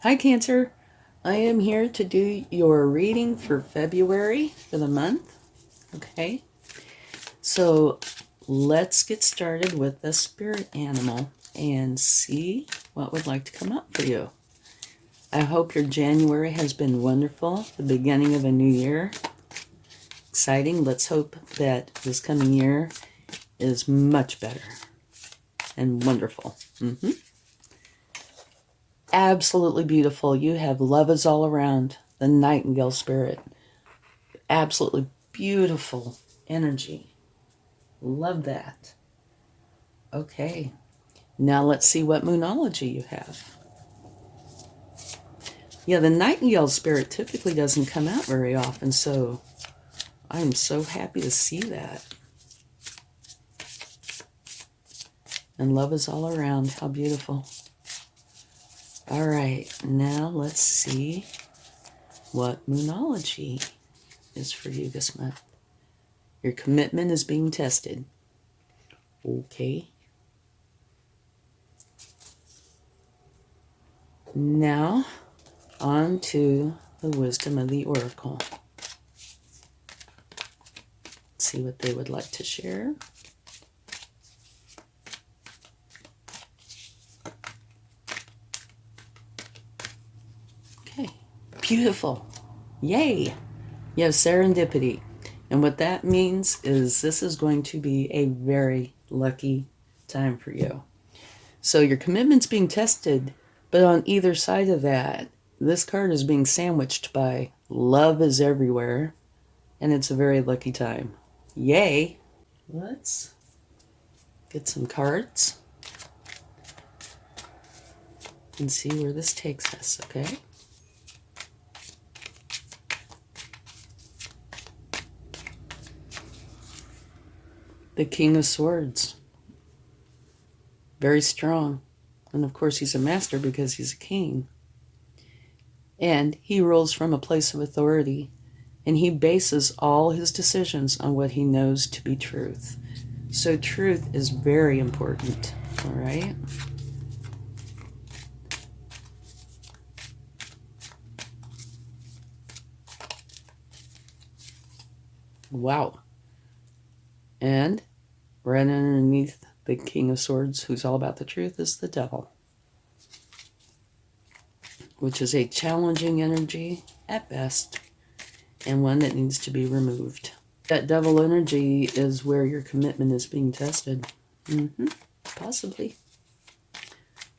Hi, Cancer. I am here to do your reading for February for the month. Okay, so let's get started with the spirit animal and see what would like to come up for you. I hope your January has been wonderful, the beginning of a new year. Exciting. Let's hope that this coming year is much better and wonderful. Absolutely beautiful. You have love is all around, the nightingale spirit. Absolutely beautiful energy. Love that. Okay, now let's see what moonology you have. Yeah, the nightingale spirit typically doesn't come out very often, so I'm so happy to see that. And love is all around. How beautiful. All right, now let's see what moonology is for you this month. Your commitment is being tested. Okay. Now, on to the wisdom of the oracle. Let's see what they would like to share. Okay, beautiful. Yay! You have serendipity. And what that means is this is going to be a very lucky time for you. So your commitment's being tested, but on either side of that, this card is being sandwiched by love is everywhere, and it's a very lucky time. Yay! Let's get some cards and see where this takes us, okay? The King of Swords. Very strong. And of course he's a master because he's a king. And he rules from a place of authority. And he bases all his decisions on what he knows to be truth. So truth is very important, all right? Wow. And right underneath the King of Swords, who's all about the truth, is the Devil, which is a challenging energy at best and one that needs to be removed. That Devil energy is where your commitment is being tested. Possibly.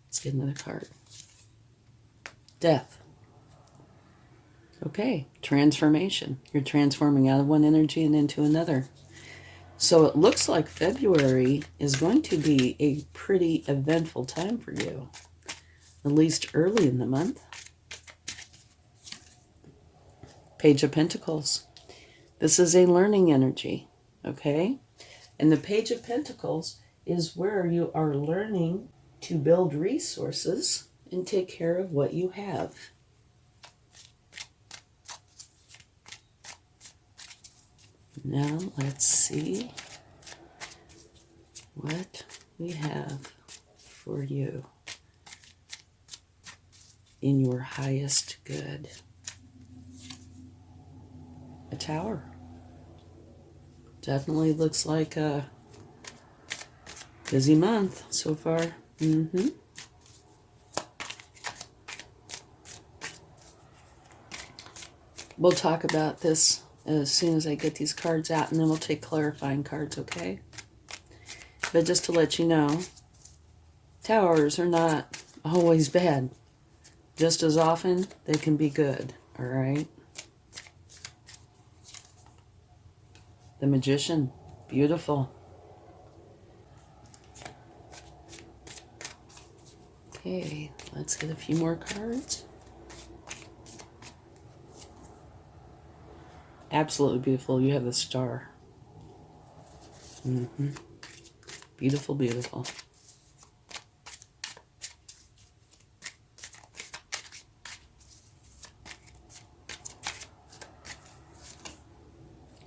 Let's get another card. Death. Okay, transformation. You're transforming out of one energy and into another. So it looks like February is going to be a pretty eventful time for you, at least early in the month. Page of Pentacles. This is a learning energy, okay? And the Page of Pentacles is where you are learning to build resources and take care of what you have. Now let's see what we have for you in your highest good. A Tower. Definitely looks like a busy month so far. We'll talk about this as soon as I get these cards out, and then we'll take clarifying cards, okay? But just to let you know, towers are not always bad. Just as often, they can be good, all right? The Magician, beautiful. Okay, let's get a few more cards. Absolutely beautiful. You have the Star. Beautiful, beautiful.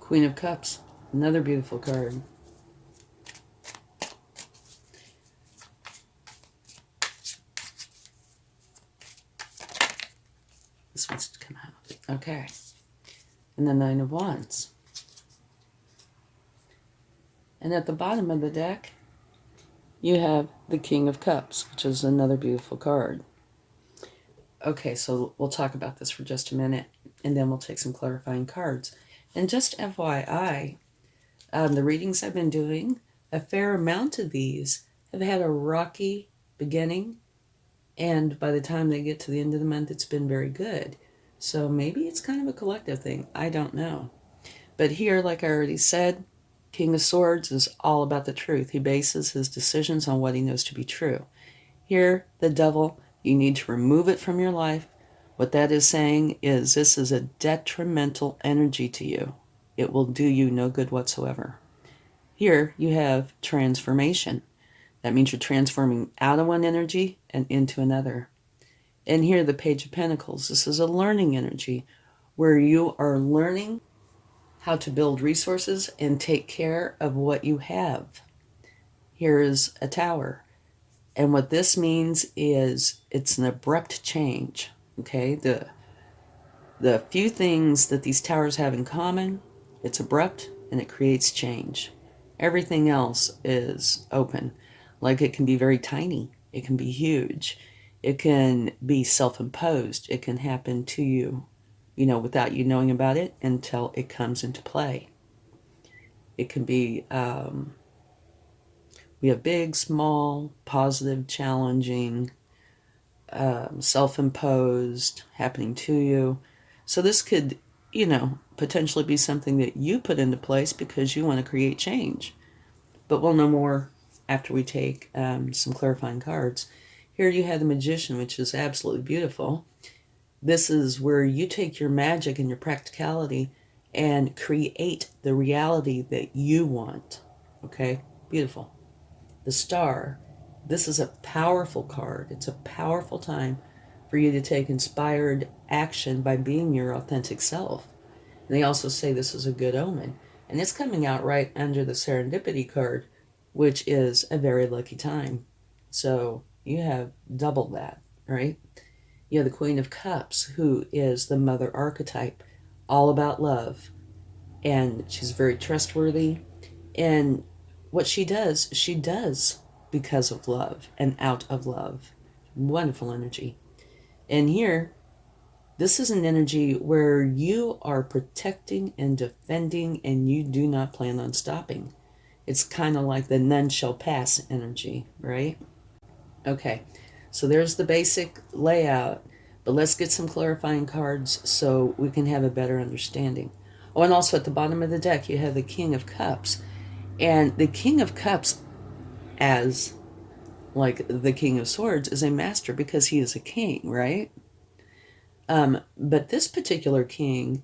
Queen of Cups, another beautiful card. This wants to come out. Okay. And the Nine of Wands. And at the bottom of the deck, you have the King of Cups, which is another beautiful card. Okay, so we'll talk about this for just a minute, and then we'll take some clarifying cards. And just FYI, the readings I've been doing, a fair amount of these have had a rocky beginning, and by the time they get to the end of the month, it's been very good. So maybe it's kind of a collective thing. I don't know. But here, like I already said, King of Swords is all about the truth. He bases his decisions on what he knows to be true. Here, the Devil, you need to remove it from your life. What that is saying is this is a detrimental energy to you. It will do you no good whatsoever. Here, you have transformation. That means you're transforming out of one energy and into another. And here, the Page of Pentacles. This is a learning energy where you are learning how to build resources and take care of what you have. Here is a Tower. And what this means is it's an abrupt change. Okay, the few things that these towers have in common, it's abrupt and it creates change. Everything else is open. Like it can be very tiny. It can be huge. It can be self-imposed. It can happen to you, without you knowing about it until it comes into play. It can be, we have big, small, positive, challenging, self-imposed, happening to you. So this could, potentially be something that you put into place because you want to create change. But we'll know more after we take some clarifying cards. Here you have the Magician, which is absolutely beautiful. This is where you take your magic and your practicality and create the reality that you want. Okay? Beautiful. The Star. This is a powerful card. It's a powerful time for you to take inspired action by being your authentic self. And they also say this is a good omen. And it's coming out right under the Serendipity card, which is a very lucky time. So you have double that, right? You have the Queen of Cups, who is the mother archetype, all about love. And she's very trustworthy. And what she does because of love and out of love. Wonderful energy. And here, this is an energy where you are protecting and defending and you do not plan on stopping. It's kind of like the none shall pass energy, right? Okay, so there's the basic layout, but let's get some clarifying cards so we can have a better understanding. Oh, and also at the bottom of the deck, you have the King of Cups. And the King of Cups, as like the King of Swords, is a master because he is a king, right? But this particular king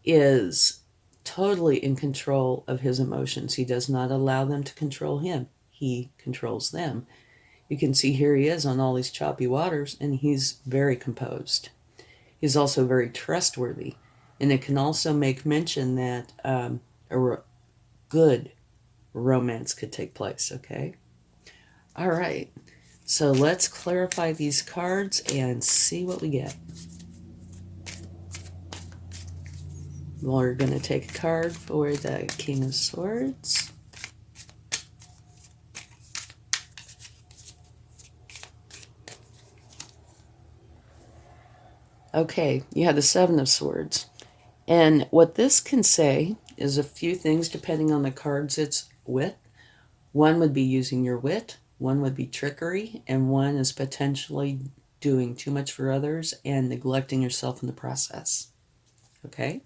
is totally in control of his emotions. He does not allow them to control him. He controls them. You can see here he is on all these choppy waters, and he's very composed. He's also very trustworthy. And it can also make mention that a good romance could take place, okay? All right, so let's clarify these cards and see what we get. We're going to take a card for the King of Swords. Okay, you have the Seven of Swords. And what this can say is a few things depending on the cards it's with. One would be using your wit, one would be trickery, and one is potentially doing too much for others and neglecting yourself in the process. Okay?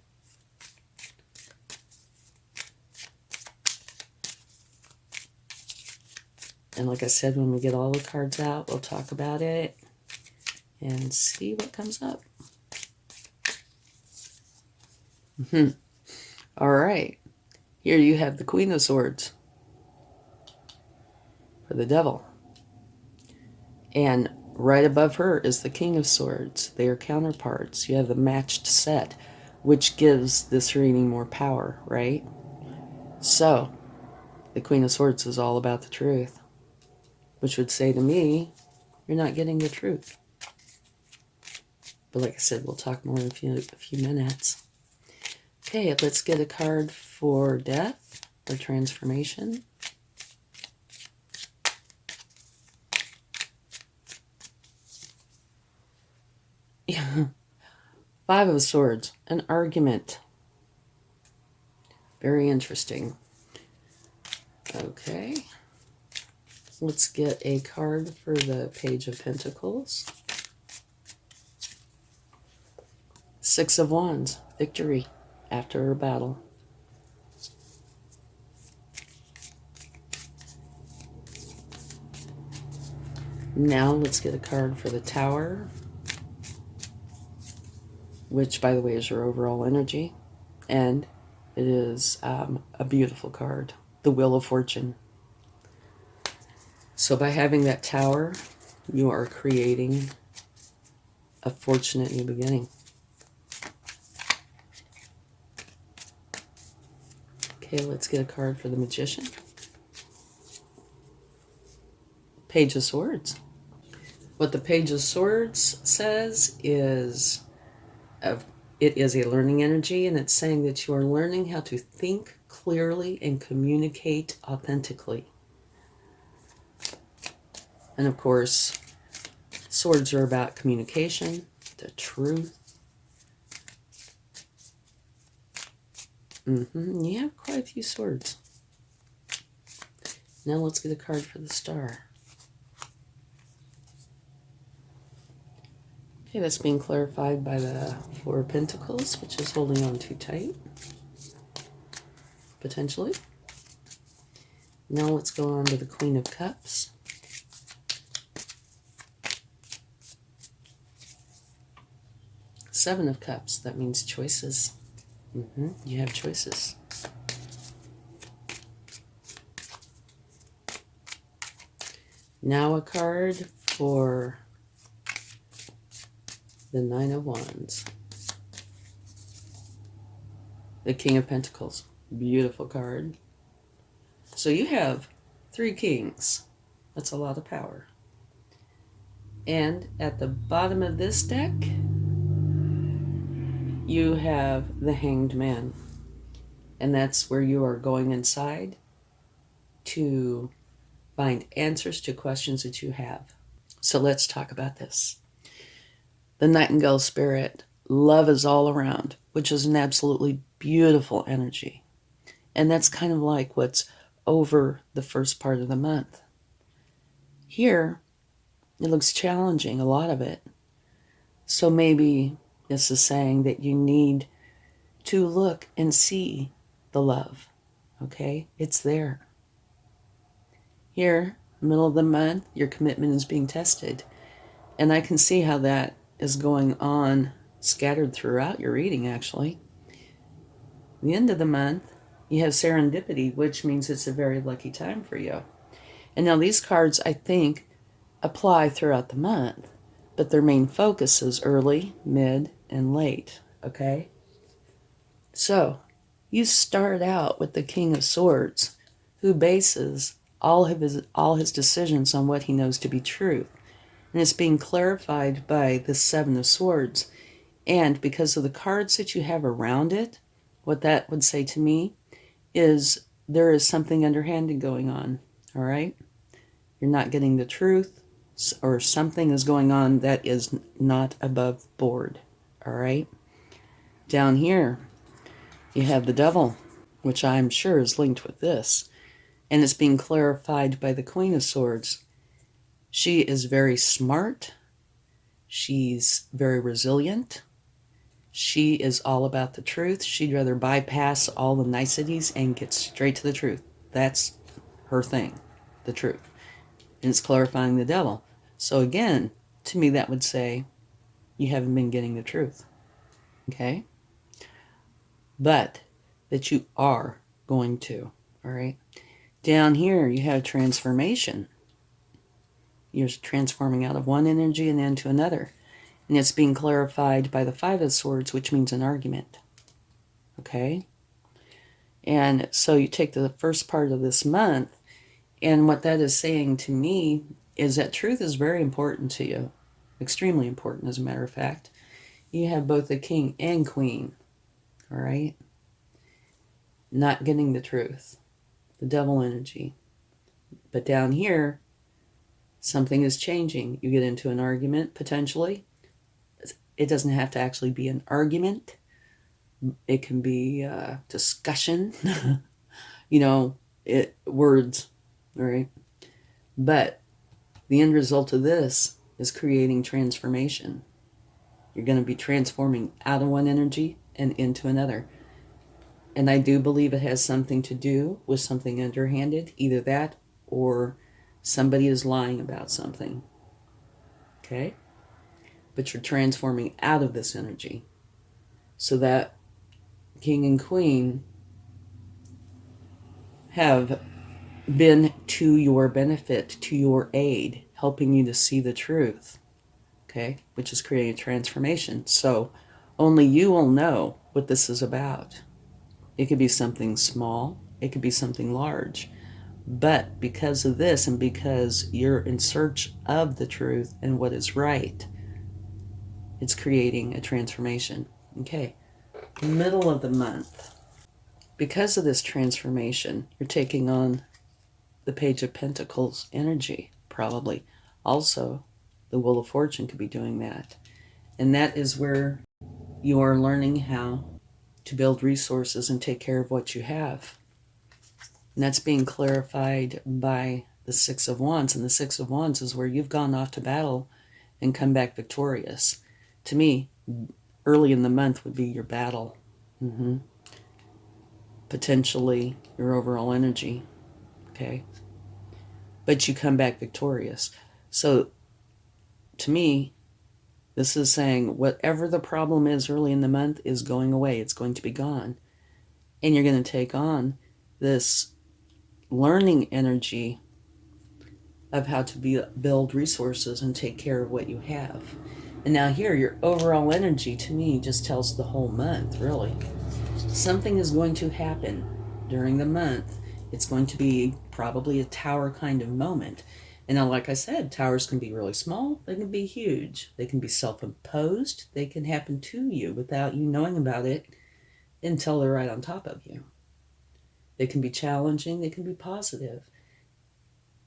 And like I said, when we get all the cards out, we'll talk about it and see what comes up. All right. Here you have the Queen of Swords for the Devil. And right above her is the King of Swords. They are counterparts. You have the matched set, which gives this reading more power, right? So, the Queen of Swords is all about the truth, which would say to me, you're not getting the truth. But like I said, we'll talk more in a few minutes. Okay, let's get a card for death or transformation. Yeah. Five of Swords, an argument. Very interesting. Okay. Let's get a card for the Page of Pentacles. Six of Wands, victory after a battle. Now let's get a card for the Tower, which, by the way, is your overall energy. And it is a beautiful card, the Wheel of Fortune. So by having that Tower, you are creating a fortunate new beginning. Okay, let's get a card for the Magician. Page of Swords. What the Page of Swords says is it is a learning energy, and it's saying that you are learning how to think clearly and communicate authentically. And of course, swords are about communication, the truth. You have quite a few swords. Now let's get a card for the Star. Okay, that's being clarified by the Four of Pentacles, which is holding on too tight, potentially. Now let's go on to the Queen of Cups. Seven of Cups, that means choices. You have choices. Now a card for the Nine of Wands. The King of Pentacles. Beautiful card. So you have three kings. That's a lot of power. And at the bottom of this deck, you have the Hanged Man. And that's where you are going inside to find answers to questions that you have. So let's talk about this. The Nightingale Spirit, love is all around, which is an absolutely beautiful energy. And that's kind of like what's over the first part of the month. Here, it looks challenging, a lot of it. So maybe this is saying that you need to look and see the love, okay? It's there. Here, middle of the month, your commitment is being tested. And I can see how that is going on scattered throughout your reading, actually. The end of the month, you have serendipity, which means it's a very lucky time for you. And now these cards, I think, apply throughout the month, but their main focus is early, mid, and late, okay? So, you start out with the King of Swords, who bases all his decisions on what he knows to be truth. And it's being clarified by the Seven of Swords. And because of the cards that you have around it, what that would say to me is there is something underhanded going on, all right? You're not getting the truth, or something is going on that is not above board, all right? Down here, you have the Devil, which I'm sure is linked with this. And it's being clarified by the Queen of Swords. She is very smart. She's very resilient. She is all about the truth. She'd rather bypass all the niceties and get straight to the truth. That's her thing, the truth. And it's clarifying the Devil. So again, to me that would say you haven't been getting the truth. Okay? But that you are going to. All right? Down here you have transformation. You're transforming out of one energy and into another. And it's being clarified by the Five of Swords, which means an argument. Okay? And so you take the first part of this month, and what that is saying to me is that truth is very important to you. Extremely important, as a matter of fact. you have both the king and queen, all right? Not getting the truth, the devil energy. But down here, something is changing. You get into an argument, potentially. It doesn't have to actually be an argument. It can be a discussion, words, all right? But the end result of this is creating transformation. You're going to be transforming out of one energy and into another. And I do believe it has something to do with something underhanded, either that or somebody is lying about something. Okay? But you're transforming out of this energy. So that king and queen have been to your benefit, to your aid, helping you to see the truth. Okay? Which is creating a transformation. So only you will know what this is about. It could be something small. It could be something large. But because of this and because you're in search of the truth and what is right, it's creating a transformation. Okay. Middle of the month. Because of this transformation, you're taking on the Page of Pentacles energy, probably. Also, the Wheel of Fortune could be doing that. And that is where you are learning how to build resources and take care of what you have. And that's being clarified by the Six of Wands. And the Six of Wands is where you've gone off to battle and come back victorious. To me, early in the month would be your battle. Potentially your overall energy. Okay? But you come back victorious. So, to me, this is saying whatever the problem is early in the month is going away. It's going to be gone. And you're going to take on this learning energy of how to build resources and take care of what you have. And now here, your overall energy, to me, just tells the whole month, really. Something is going to happen during the month. It's going to be probably a tower kind of moment. And now, like I said, towers can be really small. They can be huge. They can be self-imposed. They can happen to you without you knowing about it until they're right on top of you. They can be challenging. They can be positive.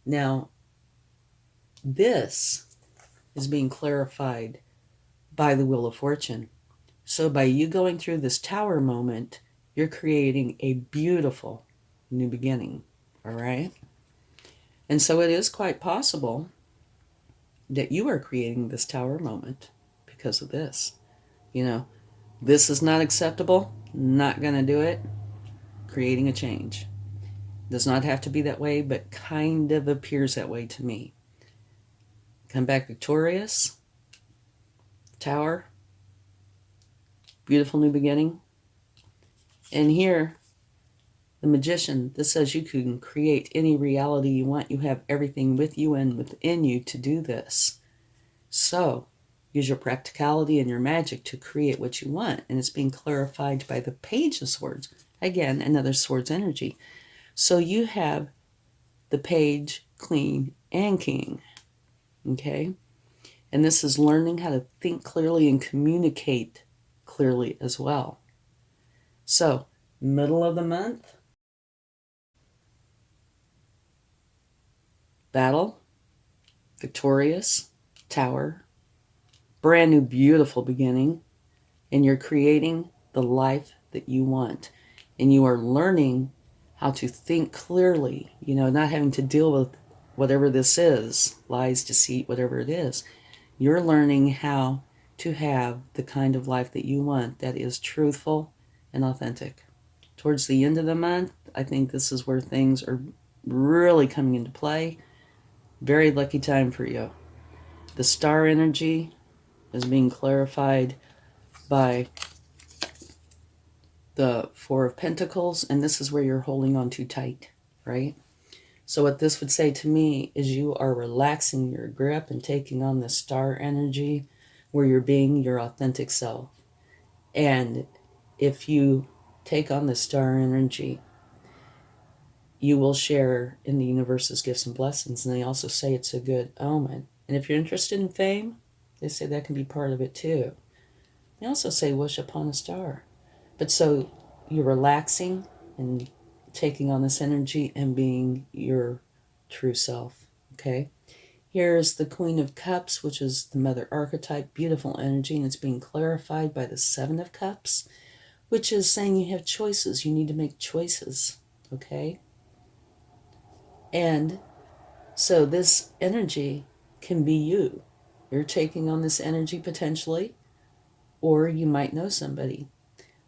Now, this is being clarified by the Wheel of Fortune. So by you going through this tower moment, you're creating a beautiful new beginning, all right? And so it is quite possible that you are creating this tower moment because of this. This is not acceptable, not going to do it, creating a change. Does not have to be that way, but kind of appears that way to me. Come back victorious, tower, beautiful new beginning. And here, the Magician, this says you can create any reality you want. You have everything with you and within you to do this. So, use your practicality and your magic to create what you want. And it's being clarified by the Page of Swords. Again, another swords energy. So you have the Page, Queen, and King. Okay? And this is learning how to think clearly and communicate clearly as well. So, middle of the month, battle, victorious, tower, brand new beautiful beginning, and you're creating the life that you want. And you are learning how to think clearly, not having to deal with whatever this is, lies, deceit, whatever it is. You're learning how to have the kind of life that you want that is truthful and authentic. Towards the end of the month, I think this is where things are really coming into play. Very lucky time for you. The star energy is being clarified by the Four of Pentacles, and this is where you're holding on too tight, right? So what this would say to me is you are relaxing your grip and taking on the star energy where you're being your authentic self. And if you take on the star energy, you will share in the universe's gifts and blessings. And they also say it's a good omen. And if you're interested in fame, they say that can be part of it too. You also say wish upon a star. But so you're relaxing and taking on this energy and being your true self. Okay? Here's the Queen of Cups, which is the Mother archetype, beautiful energy, and it's being clarified by the Seven of Cups, which is saying you have choices. You need to make choices. Okay? And so this energy can be you. You're taking on this energy potentially, or you might know somebody.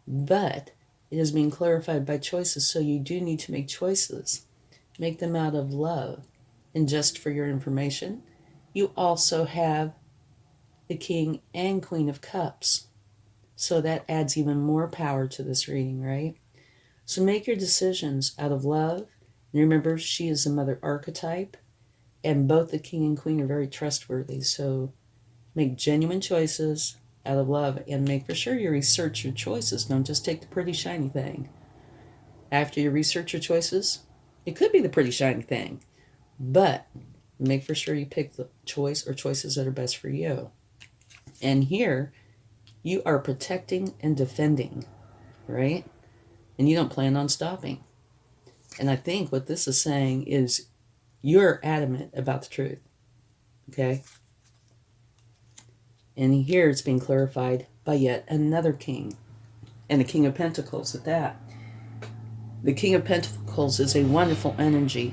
But it is being clarified by choices, so you do need to make choices. Make them out of love. And just for your information, you also have the King and Queen of Cups. So that adds even more power to this reading, right? So make your decisions out of love. And remember, she is the Mother archetype, and both the King and Queen are very trustworthy. So make genuine choices out of love, and make for sure you research your choices. Don't just take the pretty shiny thing. After you research your choices, it could be the pretty shiny thing, but make for sure you pick the choice or choices that are best for you. And here, you are protecting and defending, right? And you don't plan on stopping. And I think what this is saying is you're adamant about the truth, okay? And here it's being clarified by yet another king, and the King of Pentacles at that. The King of Pentacles is a wonderful energy.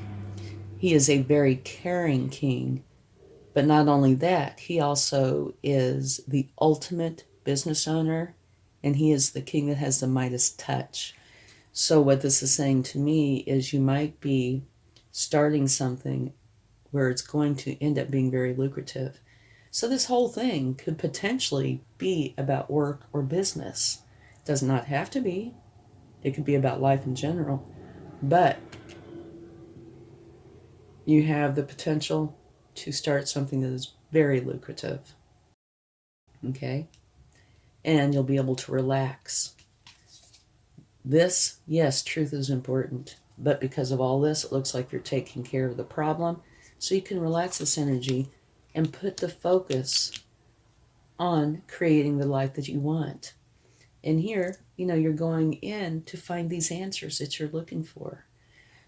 He is a very caring king, but not only that, he also is the ultimate business owner, and he is the king that has the Midas touch. So what this is saying to me is you might be starting something where it's going to end up being very lucrative. So this whole thing could potentially be about work or business. It does not have to be. It could be about life in general. But you have the potential to start something that is very lucrative. Okay? And you'll be able to relax. This, yes, truth is important. But because of all this, it looks like you're taking care of the problem. So you can relax this energy and put the focus on creating the life that you want. And here, you're going in to find these answers that you're looking for.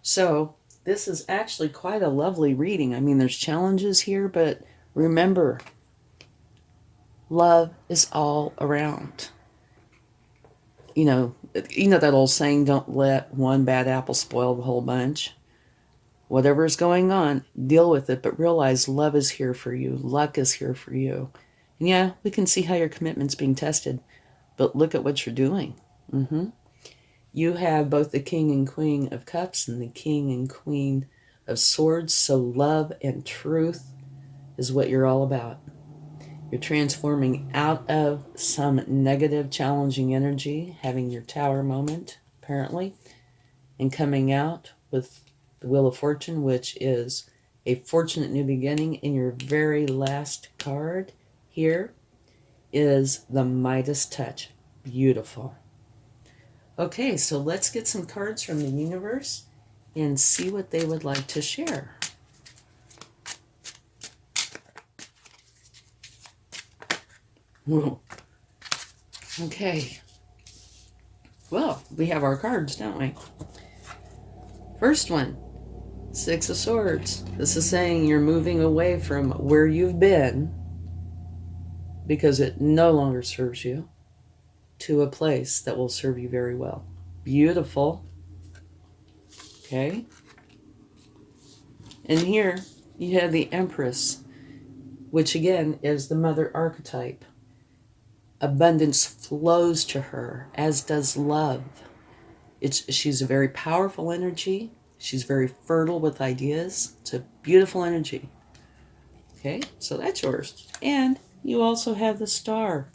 So this is actually quite a lovely reading. I mean, there's challenges here, but remember, love is all around. You know that old saying, don't let one bad apple spoil the whole bunch. Whatever is going on, deal with it, but realize love is here for you. Luck is here for you. And yeah, we can see how your commitment's being tested, but look at what you're doing. You have both the King and Queen of Cups and the King and Queen of Swords, so love and truth is what you're all about. You're transforming out of some negative, challenging energy, having your tower moment, apparently, and coming out with the Wheel of Fortune, which is a fortunate new beginning. And your very last card here is the Midas Touch. Beautiful. Okay, so let's get some cards from the universe and see what they would like to share. Whoa. Okay. Well, we have our cards, don't we? First one, Six of Swords. This is saying you're moving away from where you've been because it no longer serves you to a place that will serve you very well. Beautiful. Okay. And here you have the Empress, which again is the Mother archetype. Abundance flows to her, as does love. She's a very powerful energy. She's very fertile with ideas. It's a beautiful energy. Okay, so that's yours. And you also have the Star.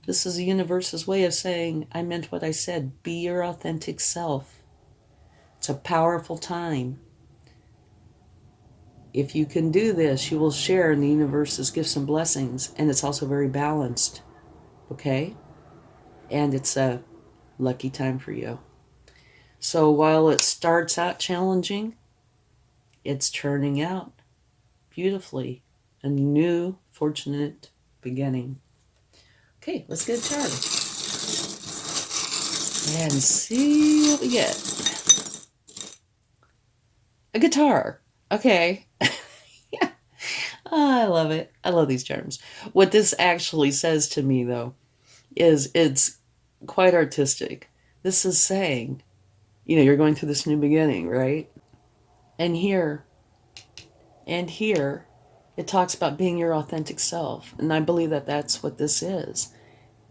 This is the universe's way of saying, I meant what I said. Be your authentic self. It's a powerful time. If you can do this, you will share in the universe's gifts and blessings. And it's also very balanced. Okay? And it's a lucky time for you. So while it starts out challenging, it's turning out beautifully. A new, fortunate beginning. Okay, let's get a chart and see what we get. A guitar. Okay. Yeah. I love it. I love these charms. What this actually says to me, though, is it's quite artistic. This is saying, you're going through this new beginning, right? And here, it talks about being your authentic self. And I believe that that's what this is.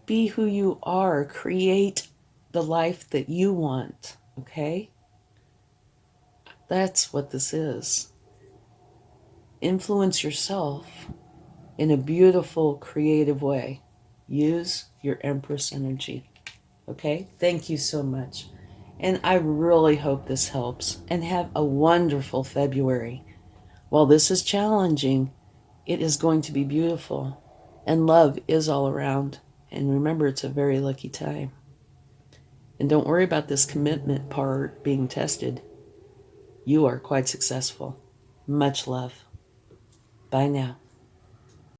Be who you are. Create the life that you want. Okay? That's what this is. Influence yourself in a beautiful, creative way. Use your Empress energy. Okay? Thank you so much. And I really hope this helps. And have a wonderful February. While this is challenging, it is going to be beautiful. And love is all around. And remember, it's a very lucky time. And don't worry about this commitment part being tested. You are quite successful. Much love. Bye now.